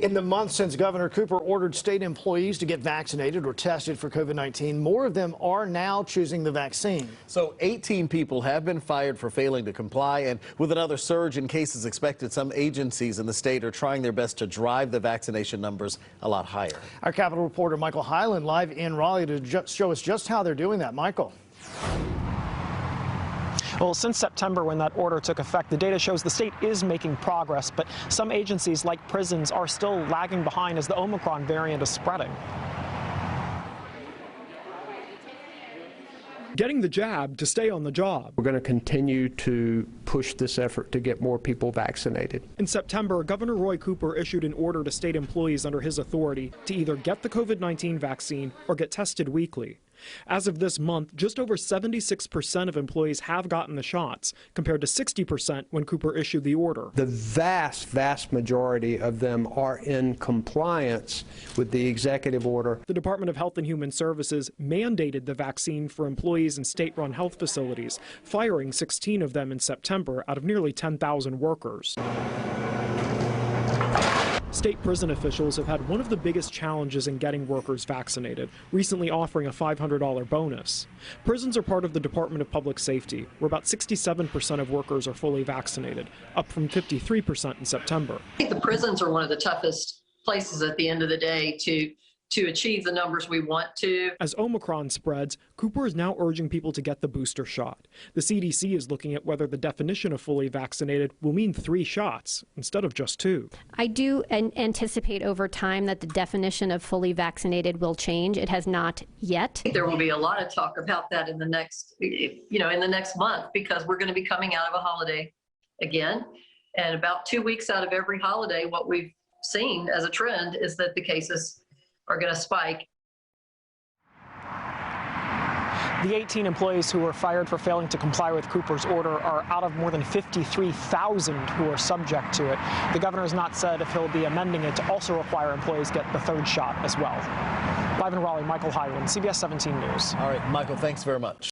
In the month since Governor Cooper ordered state employees to get vaccinated or tested for COVID-19, more of them are now choosing the vaccine. So 18 people have been fired for failing to comply, and with another surge in cases expected, some agencies in the state are trying their best to drive the vaccination numbers a lot higher. Our Capitol reporter Michael Hyland live in Raleigh to show us just how they're doing that. Michael. Well, since September, when that order took effect, the data shows the state is making progress, but some agencies like prisons are still lagging behind as the Omicron variant is spreading. Getting the jab to stay on the job. We're going to continue to push this effort to get more people vaccinated. In September, Governor Roy Cooper issued an order to state employees under his authority to either get the COVID-19 vaccine or get tested weekly. As of this month, just over 76% of employees have gotten the shots, compared to 60% when Cooper issued the order. The vast majority of them are in compliance with the executive order. The Department of Health and Human Services mandated the vaccine for employees in state-run health facilities, firing 16 of them in September out of nearly 10,000 workers. State prison officials have had one of the biggest challenges in getting workers vaccinated, recently offering a $500 bonus. Prisons are part of the Department of Public Safety, where about 67% of workers are fully vaccinated, up from 53% in September. I think the prisons are one of the toughest places at the end of the day to achieve the numbers we want to. As Omicron spreads, Cooper is now urging people to get the booster shot. The CDC is looking at whether the definition of fully vaccinated will mean 3 shots instead of just 2. I do anticipate over time that the definition of fully vaccinated will change. It has not yet. There will be a lot of talk about that in the next, in the next month, because we're going to be coming out of a holiday again. And about 2 weeks out of every holiday, what we've seen as a trend is that the cases are going to spike. The 18 employees who were fired for failing to comply with Cooper's order are out of more than 53,000 who are subject to it. The governor has not said if he'll be amending it to also require employees get the 3rd shot as well. Live in Raleigh, Michael Hyland, CBS 17 News. All right, Michael, thanks very much.